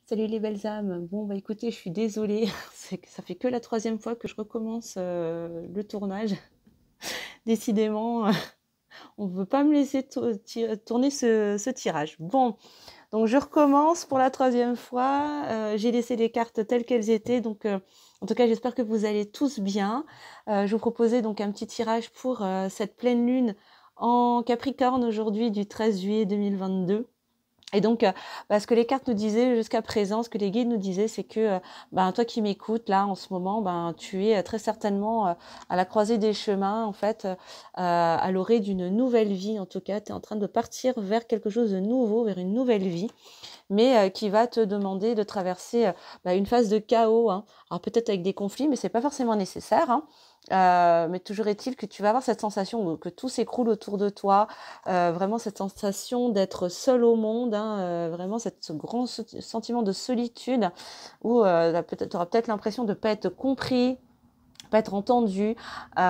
Salut les belles âmes. Bon, bah écoutez, je suis désolée. Ça fait que la troisième fois que je recommence le tournage. Décidément, on ne veut pas me laisser tourner ce tirage. Bon, donc je recommence pour la troisième fois. J'ai laissé les cartes telles qu'elles étaient. Donc, en tout cas, j'espère que vous allez tous bien. Je vous proposais donc un petit tirage pour cette pleine lune en Capricorne aujourd'hui du 13 juillet 2022. Et donc, ce que les cartes nous disaient jusqu'à présent, ce que les guides nous disaient, c'est que toi qui m'écoutes là en ce moment, tu es très certainement à la croisée des chemins, en fait, à l'orée d'une nouvelle vie. En tout cas, tu es en train de partir vers quelque chose de nouveau, vers une nouvelle vie, mais qui va te demander de traverser une phase de chaos, hein. Alors peut-être avec des conflits, mais c'est pas forcément nécessaire, hein. Mais toujours est-il que tu vas avoir cette sensation que tout s'écroule autour de toi, vraiment cette sensation d'être seul au monde, hein, vraiment ce grand sentiment de solitude où tu auras peut-être l'impression de ne pas être compris, pas être entendu, mais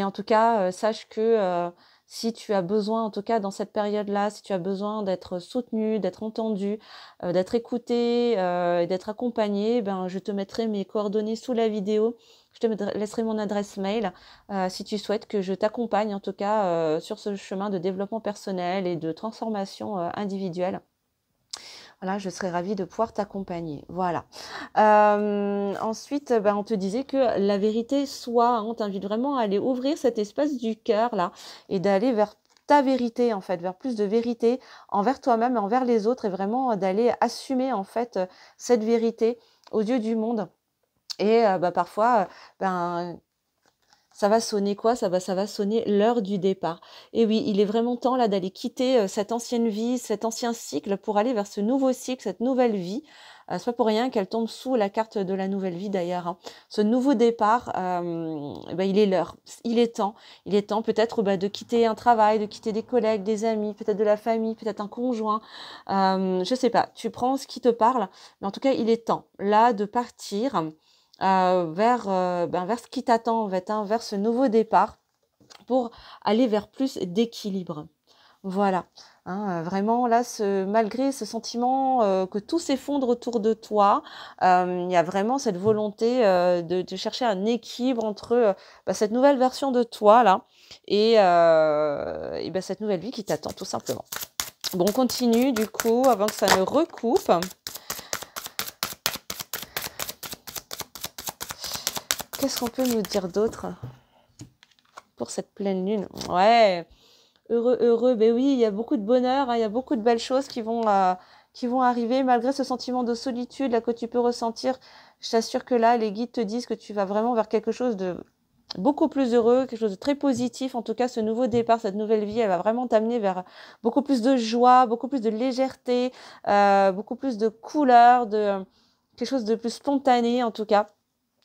en tout cas, sache que si tu as besoin, en tout cas dans cette période-là, si tu as besoin d'être soutenu, d'être entendu, d'être écouté et d'être accompagné, je te mettrai mes coordonnées sous la vidéo. Je te laisserai mon adresse mail si tu souhaites que je t'accompagne, en tout cas sur ce chemin de développement personnel et de transformation individuelle. Voilà, je serais ravie de pouvoir t'accompagner. Voilà. Ensuite, on te disait que la vérité soit, on t'invite vraiment à aller ouvrir cet espace du cœur là et d'aller vers ta vérité en fait, vers plus de vérité envers toi-même et envers les autres et vraiment d'aller assumer en fait cette vérité aux yeux du monde. Et parfois, ça va sonner quoi? Ça va sonner l'heure du départ. Et oui, il est vraiment temps là d'aller quitter cette ancienne vie, cet ancien cycle pour aller vers ce nouveau cycle, cette nouvelle vie. C'est pas pour rien qu'elle tombe sous la carte de la nouvelle vie d'ailleurs, hein. Ce nouveau départ, il est l'heure. Il est temps. Il est temps peut-être de quitter un travail, de quitter des collègues, des amis, peut-être de la famille, peut-être un conjoint. Je sais pas. Tu prends ce qui te parle, mais en tout cas, il est temps là de partir vers ce qui t'attend en fait, hein, vers ce nouveau départ pour aller vers plus d'équilibre. Voilà, hein, vraiment là, malgré ce sentiment que tout s'effondre autour de toi, il y a vraiment cette volonté de chercher un équilibre entre cette nouvelle version de toi là et cette nouvelle vie qui t'attend tout simplement. Bon, on continue du coup avant que ça ne recoupe. Qu'est-ce qu'on peut nous dire d'autre pour cette pleine lune? Ouais, heureux, ben oui, il y a beaucoup de bonheur, hein, il y a beaucoup de belles choses qui vont arriver malgré ce sentiment de solitude là que tu peux ressentir. Je t'assure que là, les guides te disent que tu vas vraiment vers quelque chose de beaucoup plus heureux, quelque chose de très positif. En tout cas, ce nouveau départ, cette nouvelle vie, elle va vraiment t'amener vers beaucoup plus de joie, beaucoup plus de légèreté, beaucoup plus de couleur, de quelque chose de plus spontané en tout cas,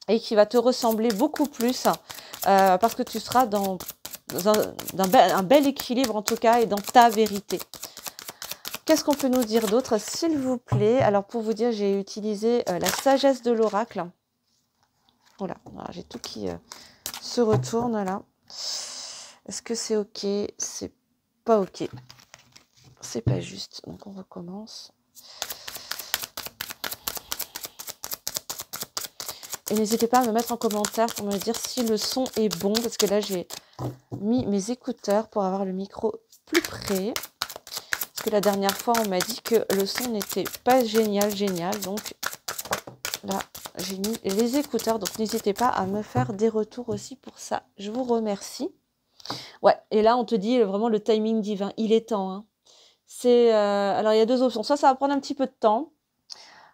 et qui va te ressembler beaucoup plus parce que tu seras dans un bel équilibre en tout cas et dans ta vérité. Qu'est-ce qu'on peut nous dire d'autre, s'il vous plaît? Alors pour vous dire, j'ai utilisé la sagesse de l'oracle. Voilà, j'ai tout qui se retourne là. Est-ce que c'est ok? C'est pas ok. C'est pas juste. Donc on recommence. Et n'hésitez pas à me mettre en commentaire pour me dire si le son est bon, parce que là j'ai mis mes écouteurs pour avoir le micro plus près. Parce que la dernière fois on m'a dit que le son n'était pas génial, donc là j'ai mis les écouteurs, donc n'hésitez pas à me faire des retours aussi pour ça. Je vous remercie. Ouais, et là on te dit vraiment le timing divin, il est temps, hein. Alors il y a deux options, soit ça va prendre un petit peu de temps,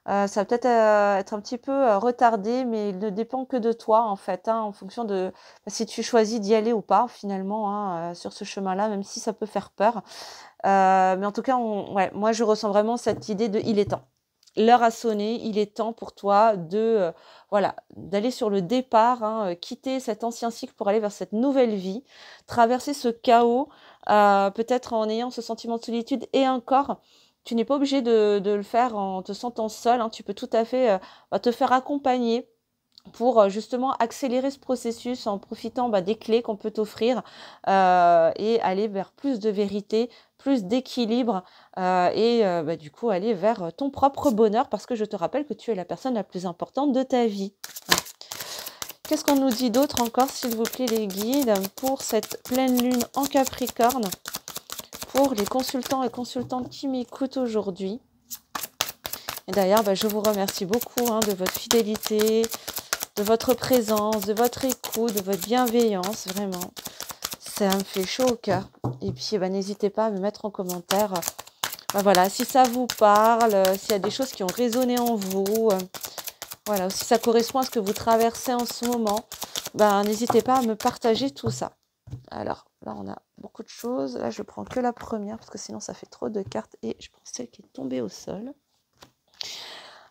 ça va peut-être être un petit peu retardé, mais il ne dépend que de toi en fait, hein, en fonction de si tu choisis d'y aller ou pas finalement, hein, sur ce chemin-là, même si ça peut faire peur. Mais en tout cas, moi je ressens vraiment cette idée de il est temps. L'heure a sonné, il est temps pour toi de d'aller sur le départ, hein, quitter cet ancien cycle pour aller vers cette nouvelle vie, traverser ce chaos, peut-être en ayant ce sentiment de solitude et encore. Tu n'es pas obligé de le faire en te sentant seul, hein. Tu peux tout à fait te faire accompagner pour justement accélérer ce processus en profitant des clés qu'on peut t'offrir et aller vers plus de vérité, plus d'équilibre et bah, du coup aller vers ton propre bonheur parce que je te rappelle que tu es la personne la plus importante de ta vie. Qu'est-ce qu'on nous dit d'autre encore, s'il vous plaît, les guides, pour cette pleine lune en Capricorne, pour les consultants et consultantes qui m'écoutent aujourd'hui. Et d'ailleurs, bah, je vous remercie beaucoup de votre fidélité, de votre présence, de votre écoute, de votre bienveillance, vraiment. Ça me fait chaud au cœur. Et puis, bah, n'hésitez pas à me mettre en commentaire, bah, voilà, si ça vous parle, s'il y a des choses qui ont résonné en vous, voilà, si ça correspond à ce que vous traversez en ce moment, bah, n'hésitez pas à me partager tout ça. Alors, là, on a beaucoup de choses. Là, je prends que la première, parce que sinon, ça fait trop de cartes. Et je prends celle qui est tombée au sol.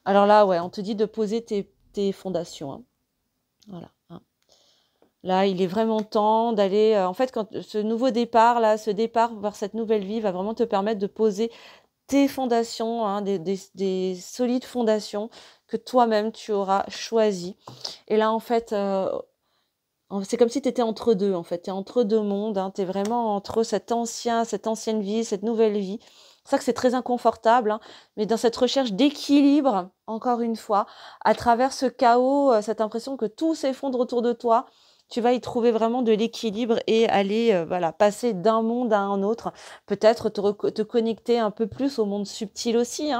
Alors là, ouais, on te dit de poser tes fondations. Voilà. Là, il est vraiment temps d'aller... en fait, quand ce nouveau départ, là, ce départ vers cette nouvelle vie va vraiment te permettre de poser tes fondations, des solides fondations que toi-même, tu auras choisies. Et là, en fait, c'est comme si tu étais entre deux, en fait. Tu es entre deux mondes. Tu es vraiment entre cette ancienne vie, cette nouvelle vie. C'est ça que c'est très inconfortable, mais dans cette recherche d'équilibre, encore une fois, à travers ce chaos, cette impression que tout s'effondre autour de toi, tu vas y trouver vraiment de l'équilibre et aller voilà, passer d'un monde à un autre. Peut-être te connecter un peu plus au monde subtil aussi.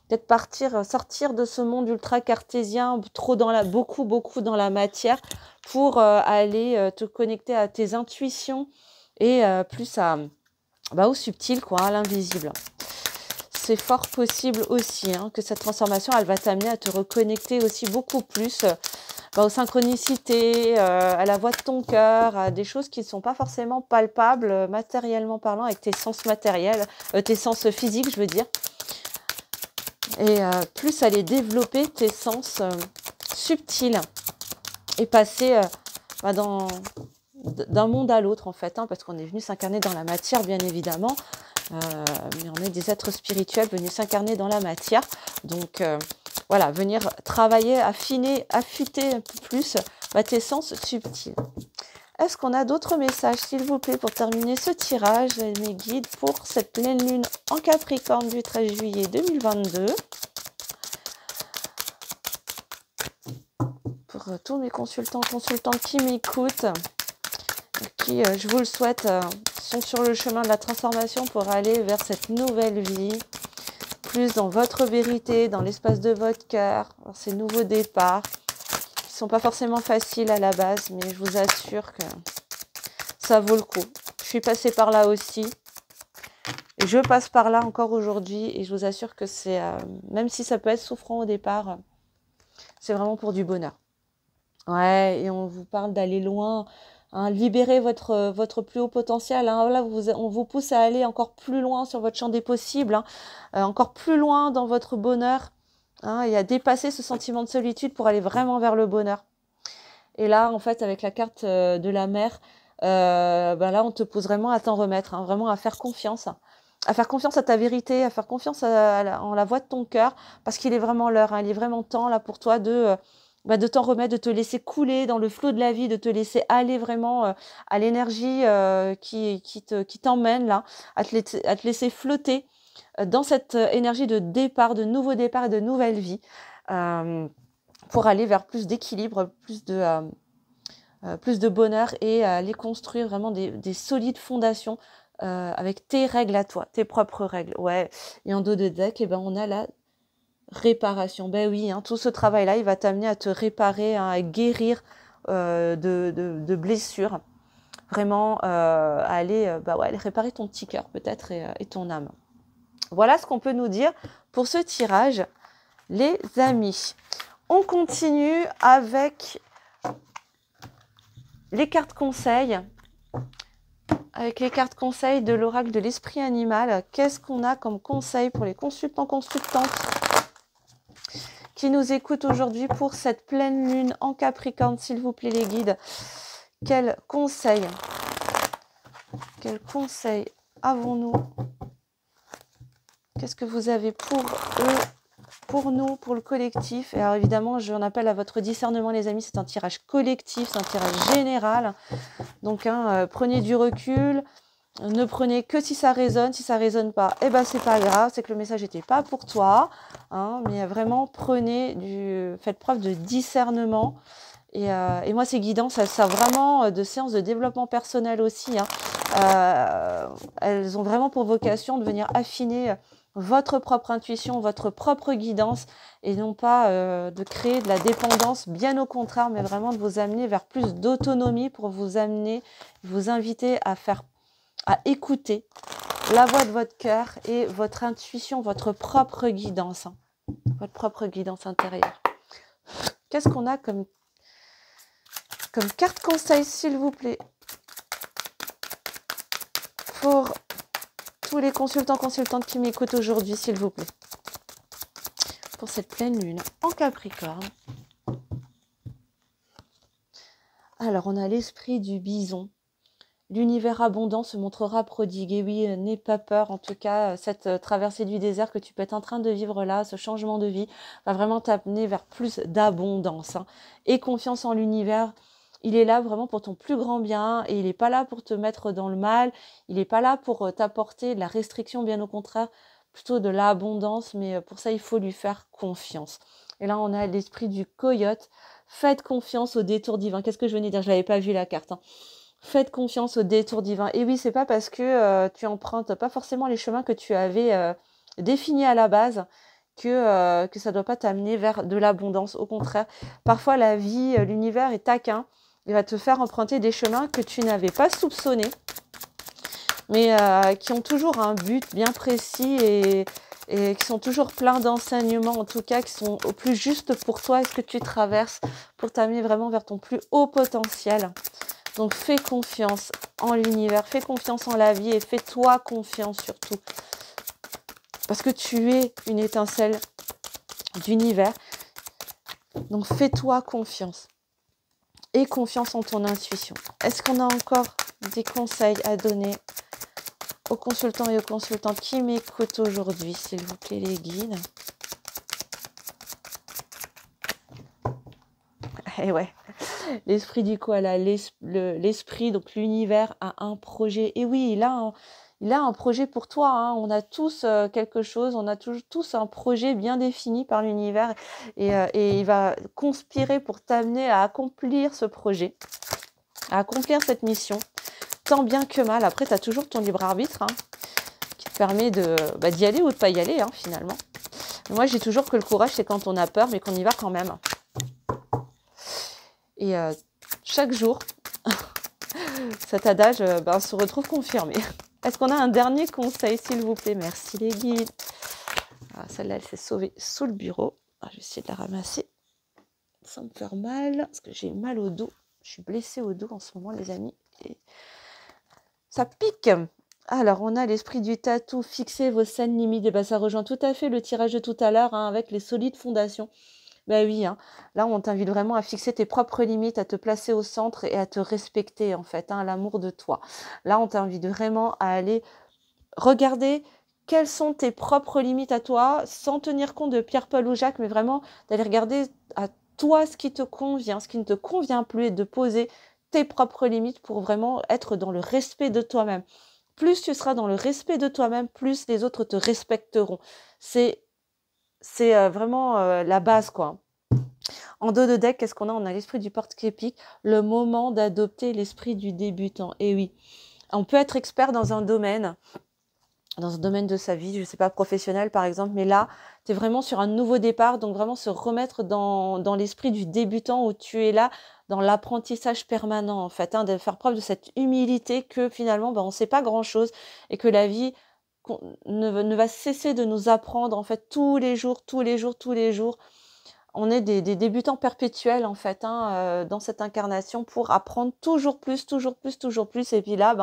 Peut-être sortir de ce monde ultra cartésien, beaucoup dans la matière, pour aller te connecter à tes intuitions et plus au subtil, quoi, à l'invisible. C'est fort possible aussi que cette transformation, elle va t'amener à te reconnecter aussi beaucoup plus aux synchronicités, à la voix de ton cœur, à des choses qui ne sont pas forcément palpables, matériellement parlant, avec tes sens matériels, tes sens physiques, je veux dire. Et plus aller développer tes sens subtils et passer d'un monde à l'autre, en fait, parce qu'on est venu s'incarner dans la matière, bien évidemment, mais on est des êtres spirituels venus s'incarner dans la matière. Donc, voilà, venir travailler, affûter un peu plus tes sens subtils. Est-ce qu'on a d'autres messages, s'il vous plaît, pour terminer ce tirage, mes guides, pour cette pleine lune en Capricorne du 13 juillet 2022 ? Pour tous mes consultants, consultantes qui m'écoutent, qui, je vous le souhaite, sont sur le chemin de la transformation pour aller vers cette nouvelle vie, plus dans votre vérité, dans l'espace de votre cœur, dans ces nouveaux départs, qui ne sont pas forcément faciles à la base, mais je vous assure que ça vaut le coup. Je suis passée par là aussi, et je passe par là encore aujourd'hui, et je vous assure que c'est, même si ça peut être souffrant au départ, c'est vraiment pour du bonheur. Ouais, et on vous parle d'aller loin, libérer votre plus haut potentiel. Là, on vous pousse à aller encore plus loin sur votre champ des possibles, encore plus loin dans votre bonheur, et à dépasser ce sentiment de solitude pour aller vraiment vers le bonheur. Et là, en fait, avec la carte de la mer, là, on te pousse vraiment à t'en remettre, vraiment à faire confiance. À faire confiance à ta vérité, à faire confiance en la voix de ton cœur, parce qu'il est vraiment l'heure, il est vraiment temps là pour toi de t'en remettre, de te laisser couler dans le flot de la vie, de te laisser aller vraiment à l'énergie qui t'emmène là, à te laisser flotter dans cette énergie de départ, de nouveau départ et de nouvelle vie, pour aller vers plus d'équilibre, plus de bonheur et aller construire vraiment des solides fondations avec tes règles à toi, tes propres règles. Ouais, et en dos de deck, on a la réparation. Ben oui, tout ce travail-là, il va t'amener à te réparer, à guérir de blessures. Vraiment, à aller réparer ton petit cœur peut-être et ton âme. Voilà ce qu'on peut nous dire pour ce tirage, les amis. On continue avec les cartes conseils. Avec les cartes conseils de l'oracle de l'esprit animal, qu'est-ce qu'on a comme conseil pour les consultants, consultantes qui nous écoutent aujourd'hui pour cette pleine lune en Capricorne, s'il vous plaît les guides? Quels conseils avons-nous? Qu'est-ce que vous avez pour eux, pour nous, pour le collectif? Et alors évidemment, j'en appelle à votre discernement les amis, c'est un tirage collectif, c'est un tirage général. Donc prenez du recul, Ne prenez que si ça résonne pas, eh ben c'est pas grave, c'est que le message n'était pas pour toi, hein, mais vraiment faites preuve de discernement. Et moi, ces guidances, elles servent vraiment de séances de développement personnel aussi, hein. Elles ont vraiment pour vocation de venir affiner votre propre intuition, votre propre guidance, et non pas de créer de la dépendance, bien au contraire, mais vraiment de vous amener vers plus d'autonomie pour vous inviter à écouter la voix de votre cœur et votre intuition, votre propre guidance, hein, votre propre guidance intérieure. Qu'est-ce qu'on a comme carte conseil, s'il vous plaît, pour tous les consultantes qui m'écoutent aujourd'hui, s'il vous plaît, pour cette pleine lune en Capricorne. Alors, on a l'esprit du bison. L'univers abondant se montrera prodigue. Et oui, n'aie pas peur. En tout cas, cette traversée du désert que tu peux être en train de vivre là, ce changement de vie, va vraiment t'amener vers plus d'abondance, hein. Et confiance en l'univers. Il est là vraiment pour ton plus grand bien et il n'est pas là pour te mettre dans le mal. Il n'est pas là pour t'apporter de la restriction, bien au contraire, plutôt de l'abondance. Mais pour ça, il faut lui faire confiance. Et là, on a l'esprit du coyote. Faites confiance au détour divin. Qu'est-ce que je venais de dire? Je ne l'avais pas vu la carte, hein. Faites confiance au détour divin. Et oui, c'est pas parce que tu empruntes pas forcément les chemins que tu avais définis à la base que ça ne doit pas t'amener vers de l'abondance. Au contraire, parfois la vie, l'univers est taquin. Il va te faire emprunter des chemins que tu n'avais pas soupçonnés, mais qui ont toujours un but bien précis et qui sont toujours pleins d'enseignements, en tout cas, qui sont au plus juste pour toi et ce que tu traverses, pour t'amener vraiment vers ton plus haut potentiel. Donc fais confiance en l'univers, fais confiance en la vie et fais-toi confiance surtout. Parce que tu es une étincelle d'univers. Donc fais-toi confiance. Et confiance en ton intuition. Est-ce qu'on a encore des conseils à donner aux consultants et aux consultantes qui m'écoutent aujourd'hui, s'il vous plaît, les guides? Et ouais, l'esprit du koala, l'esprit, donc l'univers a un projet. Et oui, il a un projet pour toi, hein. On a tous quelque chose, on a tous un projet bien défini par l'univers et il va conspirer pour t'amener à accomplir ce projet, à accomplir cette mission, tant bien que mal. Après, tu as toujours ton libre arbitre, hein, qui te permet d'y aller ou de ne pas y aller, hein, finalement. Moi, j'ai toujours que le courage, c'est quand on a peur, mais qu'on y va quand même. Et chaque jour, cet adage se retrouve confirmé. Est-ce qu'on a un dernier conseil, s'il vous plaît? Merci les guides. Ah, celle-là, elle s'est sauvée sous le bureau. Je vais essayer de la ramasser sans me faire mal, parce que j'ai mal au dos. Je suis blessée au dos en ce moment, les amis. Et ça pique. Alors, on a l'esprit du tatou. Fixez vos saines limites. Et ça rejoint tout à fait le tirage de tout à l'heure, hein, avec les solides fondations. Ben oui, hein. Là, on t'invite vraiment à fixer tes propres limites, à te placer au centre et à te respecter, en fait, hein, l'amour de toi. Là, on t'invite vraiment à aller regarder quelles sont tes propres limites à toi, sans tenir compte de Pierre, Paul ou Jacques, mais vraiment d'aller regarder à toi ce qui te convient, ce qui ne te convient plus, et de poser tes propres limites pour vraiment être dans le respect de toi-même. Plus tu seras dans le respect de toi-même, plus les autres te respecteront. C'est vraiment la base, quoi. En dos de deck, qu'est-ce qu'on a? On a l'esprit du porte-képique, le moment d'adopter l'esprit du débutant. Et oui, on peut être expert dans un domaine de sa vie, je ne sais pas, professionnel par exemple, mais là, tu es vraiment sur un nouveau départ, donc vraiment se remettre dans l'esprit du débutant où tu es là, dans l'apprentissage permanent, en fait, hein, de faire preuve de cette humilité que finalement, on ne sait pas grand-chose et que la vie ne va cesser de nous apprendre, en fait, tous les jours. On est des débutants perpétuels, en fait, hein, dans cette incarnation pour apprendre toujours plus. Et puis là,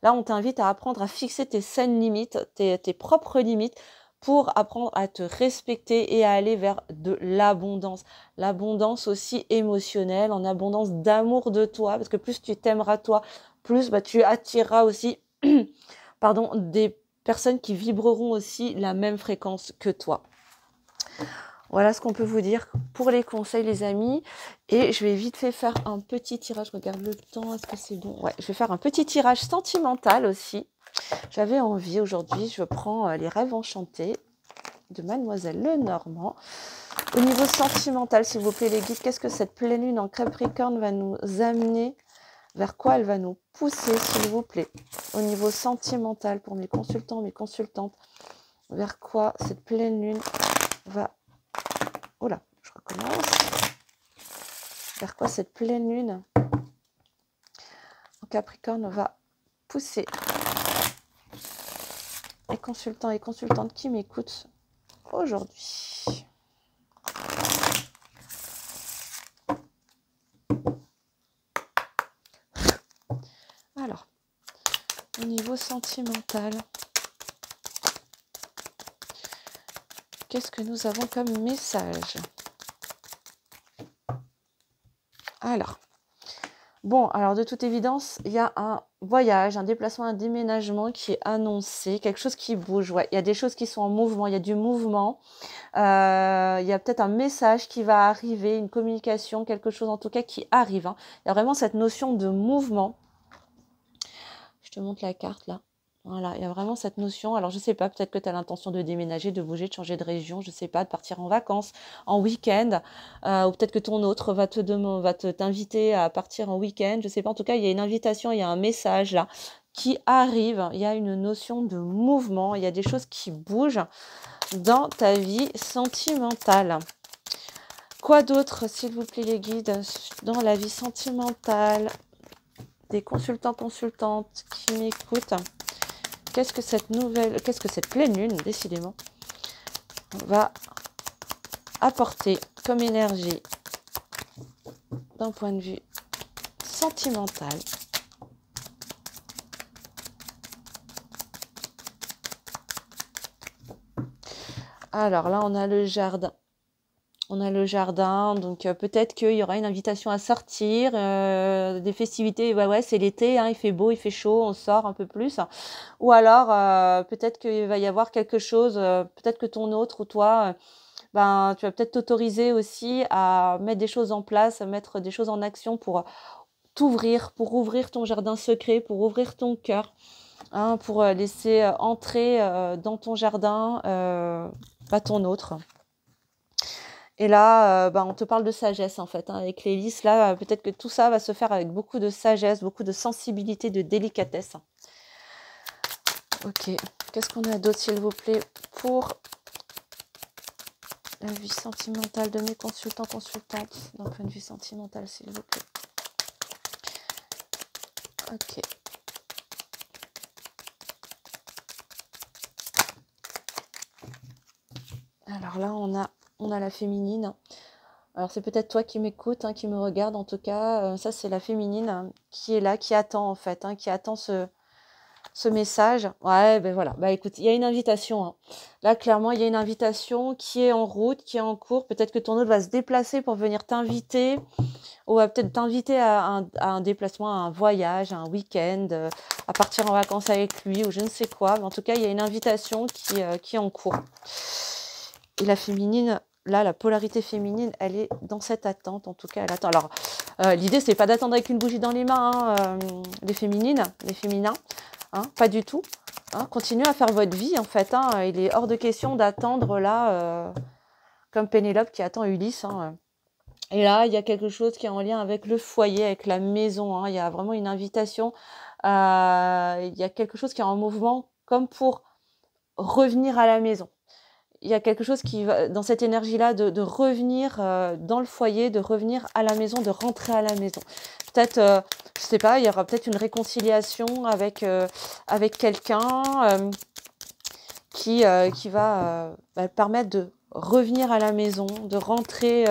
on t'invite à apprendre à fixer tes saines limites, tes propres limites, pour apprendre à te respecter et à aller vers de l'abondance. L'abondance aussi émotionnelle, en abondance d'amour de toi, parce que plus tu t'aimeras toi, plus tu attireras aussi des personnes qui vibreront aussi la même fréquence que toi. Voilà ce qu'on peut vous dire pour les conseils, les amis. Et je vais vite fait faire un petit tirage. Je regarde le temps, est-ce que c'est bon? Ouais, je vais faire un petit tirage sentimental aussi. J'avais envie aujourd'hui, je prends les rêves enchantés de Mademoiselle Lenormand. Au niveau sentimental, s'il vous plaît, les guides, qu'est-ce que cette pleine lune en Capricorne va nous amener? Vers quoi elle va nous pousser, s'il vous plaît? Au niveau sentimental, pour mes consultants, mes consultantes, vers quoi cette pleine lune va... Oh là, je recommence. Vers quoi cette pleine lune en Capricorne va pousser les consultants et consultantes qui m'écoutent aujourd'hui? Alors, au niveau sentimental, qu'est-ce que nous avons comme message? Alors, bon, alors de toute évidence, il y a un voyage, un déplacement, un déménagement qui est annoncé, quelque chose qui bouge. Ouais, il y a des choses qui sont en mouvement, il y a du mouvement. Il y a peut-être un message qui va arriver, une communication, quelque chose en tout cas qui arrive. Hein. Il y a vraiment cette notion de mouvement. Je te montre la carte là. Voilà, il y a vraiment cette notion. Alors, je sais pas, peut-être que tu as l'intention de déménager, de bouger, de changer de région, je sais pas, de partir en vacances, en week-end, ou peut-être que ton autre va t'inviter à partir en week-end, je sais pas. En tout cas, il y a une invitation, il y a un message là qui arrive. Il y a une notion de mouvement, il y a des choses qui bougent dans ta vie sentimentale. Quoi d'autre, s'il vous plaît, les guides, dans la vie sentimentale des consultants, consultantes qui m'écoutent? Qu'est-ce que cette pleine lune, décidément, va apporter comme énergie d'un point de vue sentimental? Alors là, on a le jardin. On a le jardin, donc peut-être qu'il y aura une invitation à sortir, des festivités, ouais, c'est l'été, hein, il fait beau, il fait chaud, on sort un peu plus. Ou alors, peut-être qu'il va y avoir quelque chose, peut-être que ton autre ou toi, ben, tu vas peut-être t'autoriser aussi à mettre des choses en place, à mettre des choses en action pour t'ouvrir, pour ouvrir ton jardin secret, pour ouvrir ton cœur, hein, pour laisser entrer dans ton jardin ton autre. Et là, on te parle de sagesse en fait. Hein, avec les lys, là, peut-être que tout ça va se faire avec beaucoup de sagesse, beaucoup de sensibilité, de délicatesse. Ok, qu'est-ce qu'on a d'autre, s'il vous plaît, pour la vie sentimentale de mes consultants, consultantes, d'un point de vue sentimental, s'il vous plaît. Ok. Alors là, on a la féminine. Alors c'est peut-être toi qui m'écoutes, hein, qui me regarde en tout cas. Ça, c'est la féminine hein, qui est là, qui attend en fait, hein, qui attend ce message. Ouais, ben voilà. Bah écoute, il y a une invitation. Hein. Là, clairement, il y a une invitation qui est en route, qui est en cours. Peut-être que ton autre va se déplacer pour venir t'inviter, ou va peut-être t'inviter à un déplacement, à un voyage, à un week-end, à partir en vacances avec lui, ou je ne sais quoi. Mais en tout cas, il y a une invitation qui est en cours. Et la féminine, là, la polarité féminine, elle est dans cette attente. En tout cas, elle attend. Alors, l'idée, c'est pas d'attendre avec une bougie dans les mains, hein, les féminines, les féminins. Hein, pas du tout. Hein, continuez à faire votre vie, en fait. Hein, il est hors de question d'attendre, là, comme Pénélope qui attend Ulysse. Hein. Et là, il y a quelque chose qui est en lien avec le foyer, avec la maison. Hein. Il y a vraiment une invitation. Il y a quelque chose qui est en mouvement, comme pour revenir à la maison. Il y a quelque chose qui va, dans cette énergie-là, de revenir dans le foyer, de revenir à la maison, de rentrer à la maison. Peut-être, je sais pas, il y aura peut-être une réconciliation avec quelqu'un qui va permettre de revenir à la maison, de rentrer,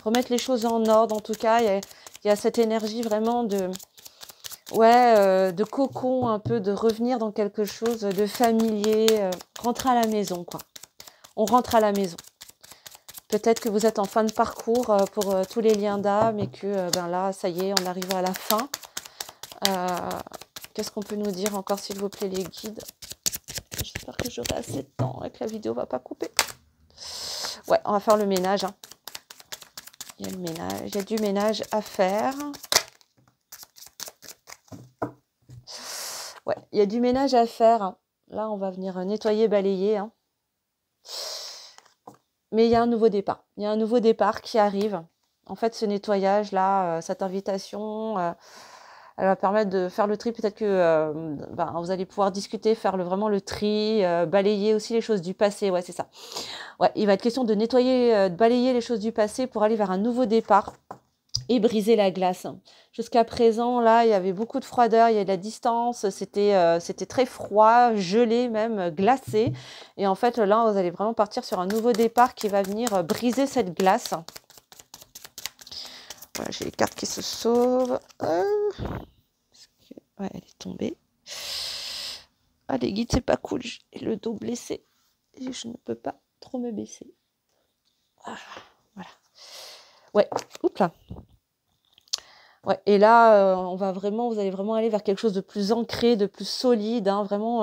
remettre les choses en ordre. En tout cas, il y a cette énergie vraiment de cocon, un peu, de revenir dans quelque chose de familier, rentrer à la maison, quoi. On rentre à la maison. Peut-être que vous êtes en fin de parcours pour tous les liens d'âme et que là, ça y est, on arrive à la fin. Qu'est-ce qu'on peut nous dire encore, s'il vous plaît, les guides? J'espère que j'aurai assez de temps et que la vidéo ne va pas couper. Ouais, on va faire le ménage. Hein. Il y a le ménage, il y a du ménage à faire. Ouais, il y a du ménage à faire. Hein. Là, on va venir nettoyer, balayer. Hein. Mais il y a un nouveau départ. Il y a un nouveau départ qui arrive. En fait, ce nettoyage-là, cette invitation, elle va permettre de faire le tri. Peut-être que vous allez pouvoir discuter, faire vraiment le tri, balayer aussi les choses du passé. Ouais, c'est ça. Ouais, il va être question de nettoyer, de balayer les choses du passé pour aller vers un nouveau départ et briser la glace. Jusqu'à présent, là, il y avait beaucoup de froideur, il y avait de la distance, c'était très froid, gelé même, glacé. Et en fait, là, vous allez vraiment partir sur un nouveau départ qui va venir briser cette glace. Voilà, j'ai les cartes qui se sauvent. Ouais, elle est tombée. Ah, les guides, c'est pas cool. J'ai le dos blessé. Et je ne peux pas trop me baisser. Ah, voilà. Ouais, oups là. Ouais, et là, vous allez vraiment aller vers quelque chose de plus ancré, de plus solide. Hein, vraiment,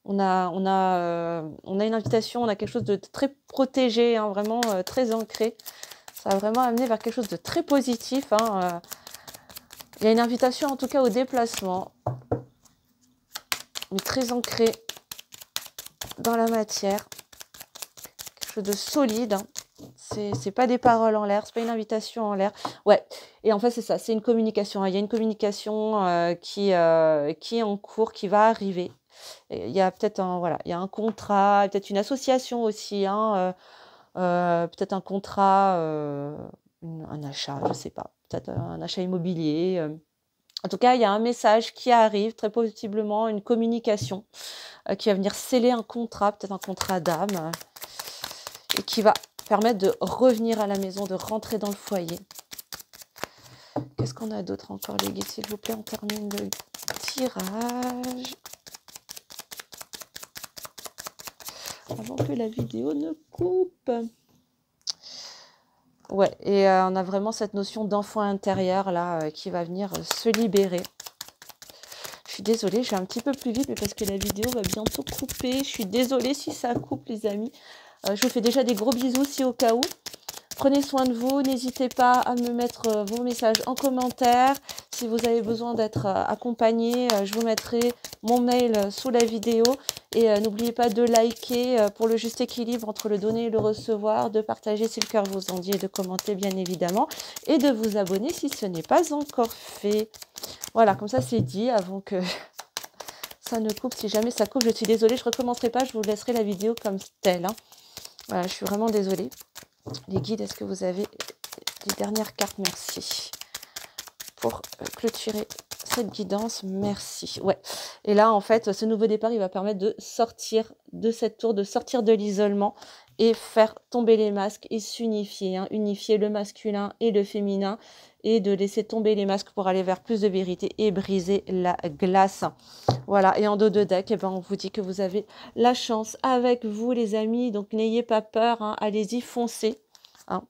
on a une invitation, on a quelque chose de très protégé, hein, vraiment très ancré. Ça va vraiment amener vers quelque chose de très positif. Hein, il y a une invitation en tout cas au déplacement, mais très ancré dans la matière. Quelque chose de solide. Hein. C'est pas des paroles en l'air, c'est pas une invitation en l'air. Ouais, et en fait, c'est ça, c'est une communication. Hein. Il y a une communication qui est en cours, qui va arriver. Et il y a peut-être il y a un contrat, peut-être une association aussi, hein, peut-être un contrat, un achat, je sais pas, peut-être un achat immobilier. En tout cas, il y a un message qui arrive, très possiblement une communication qui va venir sceller un contrat, peut-être un contrat d'âme, et qui va permettre de revenir à la maison, de rentrer dans le foyer. Qu'est-ce qu'on a d'autre encore, les guides, s'il vous plaît? On termine le tirage. Avant que la vidéo ne coupe. Ouais, et on a vraiment cette notion d'enfant intérieur, là, qui va venir se libérer. Je suis désolée, je vais un petit peu plus vite, mais parce que la vidéo va bientôt couper. Je suis désolée si ça coupe, les amis. Je vous fais déjà des gros bisous, si au cas où. Prenez soin de vous, n'hésitez pas à me mettre vos messages en commentaire. Si vous avez besoin d'être accompagné, je vous mettrai mon mail sous la vidéo. Et n'oubliez pas de liker pour le juste équilibre entre le donner et le recevoir, de partager si le cœur vous en dit et de commenter bien évidemment. Et de vous abonner si ce n'est pas encore fait. Voilà, comme ça c'est dit avant que ça ne coupe. Si jamais ça coupe, je suis désolée, je ne recommencerai pas, je vous laisserai la vidéo comme telle. Hein. Voilà, je suis vraiment désolée. Les guides, est-ce que vous avez les dernières cartes? Merci. Pour clôturer cette guidance, merci. Ouais. Et là, en fait, ce nouveau départ, il va permettre de sortir de cette tour, de sortir de l'isolement et faire tomber les masques et s'unifier. Hein, unifier le masculin et le féminin et de laisser tomber les masques pour aller vers plus de vérité et briser la glace. Voilà. Et en dos de deck, eh ben, on vous dit que vous avez la chance avec vous, les amis. Donc, n'ayez pas peur. Hein, allez-y, foncez. Hein.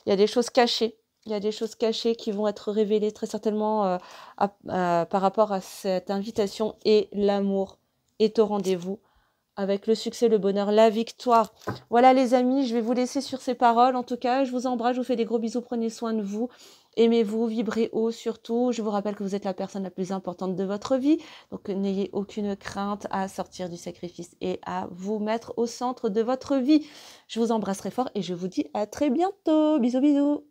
Il y a des choses cachées. Il y a des choses cachées qui vont être révélées très certainement par rapport à cette invitation, et l'amour est au rendez-vous avec le succès, le bonheur, la victoire. Voilà les amis, je vais vous laisser sur ces paroles. En tout cas, je vous embrasse, je vous fais des gros bisous, prenez soin de vous, aimez-vous, vibrez haut surtout. Je vous rappelle que vous êtes la personne la plus importante de votre vie, donc n'ayez aucune crainte à sortir du sacrifice et à vous mettre au centre de votre vie. Je vous embrasse très fort et je vous dis à très bientôt. Bisous, bisous.